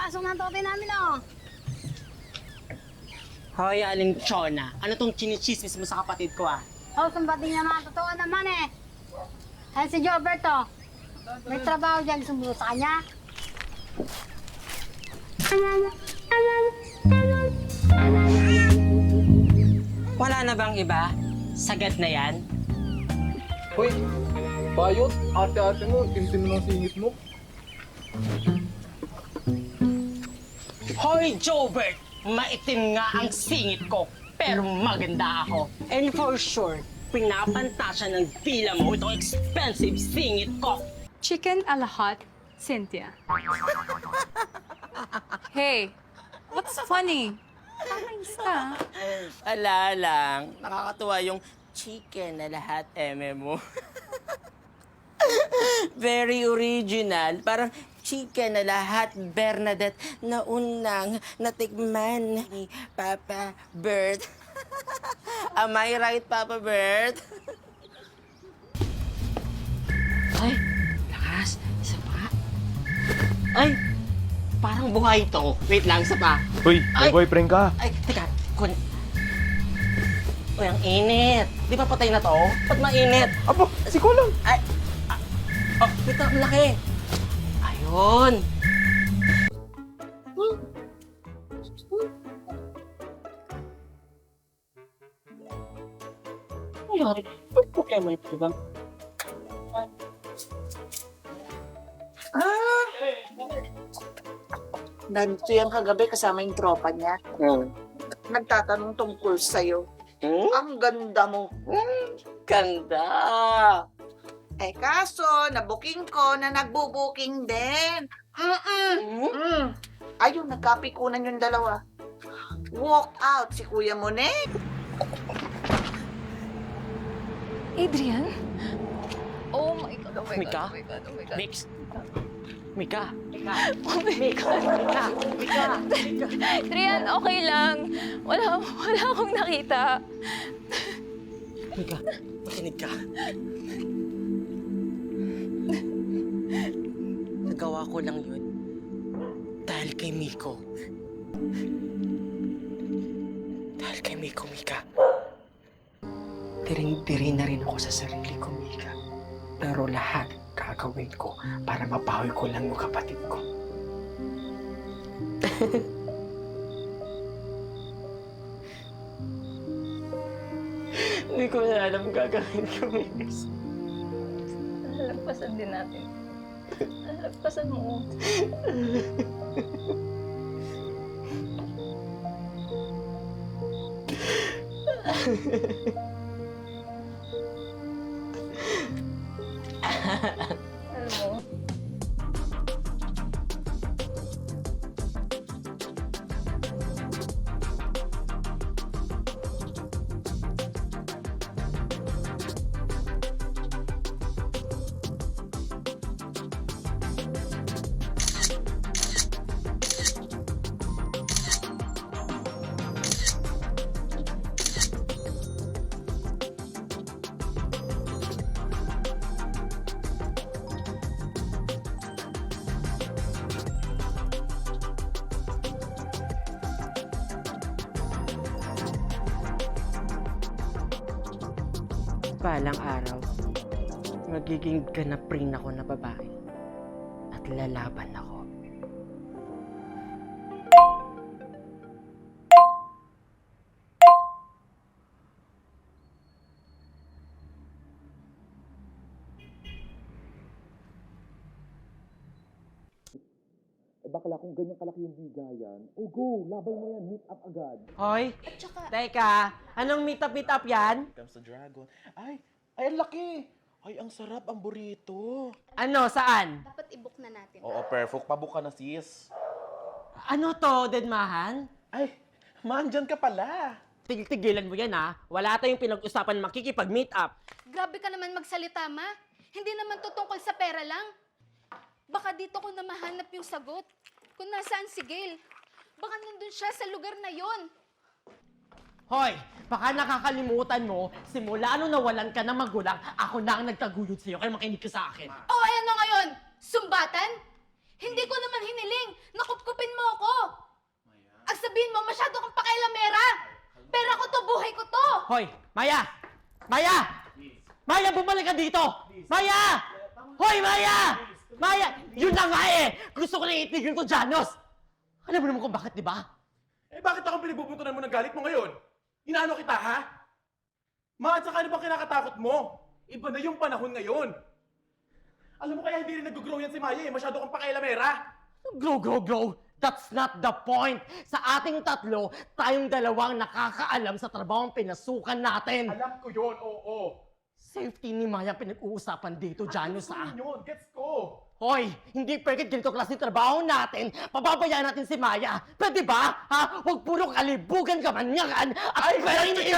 pasok ng tote namin, oh. Hoy, Aling Chona. Ano tong chinichismis mo sa kapatid ko, ah? Oh, sumbating niya mga totoo naman, eh. Ay, si Gilberto. May trabaho dyan sumulo sa kanya. Wala na bang iba? Sagad na yan? Hoy, bayot, ate-ate mo, tim-tim ng singit mo. Hoy, Jobert! Maitim nga ang singit ko, pero maganda ako. And for sure, pinapantasya ng pila mo itong expensive singit ko. Chicken a la hot, Cynthia. Hey, what's funny? Kakainis ka. Ala lang, nakakatuwa yung chicken na lahat eme mo. Very original. Parang chicken na lahat Bernadette na unang natikman ni Papa Bert. Am I right, Papa Bert? Ay, lakas. Isa pa. Ay, parang buhay to. Wait lang, isa pa. Hoy, Ay! may boyfriend ka. Ay, teka. Uy, ang init. Di ba patay na to? Ba't mainit? Abo, si Kulong. Ay, oh, ito, ang laki. Ayun. Ayun. Ba't problema ito ba? Nandito yan kagabi kasama yung tropa niya. Nagtatanong tungkol sa'yo. Ang ganda mo. Ganda. Eh kaso, nabuking ko na nagbubuking din. Ayun, nagkapikunan yung dalawa. Walk out si Kuya Monet. Adrian? Oh my God, oh my Mika? God, oh my God, oh my God. Mix. Mika. Oh my God. Adrian, okay lang. Wala akong nakita. Mika, makinig ka. Nagawa ko lang yun dahil kay Miko. Dahil kay Miko, Mika. Tiring-tiri na rin ako sa sarili ko, Mika. Pero lahat gagawin ko para mapawi ko lang yung kapatid ko. Hindi ko na alam gagawin ko, Mika. Lagpasan din natin. Lagpasan mo. Alam mo, Balang araw, magiging ganaprin ako na babae at lalaban ako. Eh bakla kung ganyan kalaki yung bigayan, go, laban mo yan, meet up agad. Hoy, teka, anong meet up yan? Comes the dragon. Ay, ang laki. Ay, ang sarap, ang burrito. Ano, saan? Dapat i-book na natin. Oo, perfect. Pabuka na, sis. Ano to, Dedmahan? Ay, mandyan ka pala. Tigil-tigilan mo yan, ha? Wala tayong pinag-usapan makikipag-meet up. Grabe ka naman magsalita, ma. Hindi naman to tungkol sa pera lang. Baka dito ko na mahanap yung sagot. Kung nasaan si Gail. Baka nandun siya sa lugar na yon. Hoy, baka nakakalimutan mo, simula nung nawalan ka ng magulang, ako na ang nagtaguyod sa'yo, kaya makinig ka sa akin. O, ano ngayon? Sumbatan? Hindi ko naman hiniling. Nakupkupin mo Hoy, Maya! Maya! Maya, bumalik ka dito! Maya! Hoy, Maya! Maya! Yun na nga eh! Gusto ko na itigil to, Janos! Alam mo naman kung bakit, di ba? Eh bakit ako pinagbubuntunan mo ng galit mo ngayon? Inaano kita, ha? Ma, at saka ano bang kinakatakot mo? Iba na yung panahon ngayon. Alam mo kaya hindi rin nag-grow yan si Maya eh. Masyado kang pakailamera. Grow. That's not the point. Sa ating tatlo, tayong dalawang nakakaalam sa trabahong pinasukan natin. Alam ko yun, oo. Safety ni Maya pinag-uusapan dito, Janos, Ano ah. yun? Gets ko. Hoy, hindi pwede ganito klase trabaho natin. Pababayaan natin si Maya. Pwede ba? Ha? Huwag puro kalibugan ka man yan. At Ay, pwede let's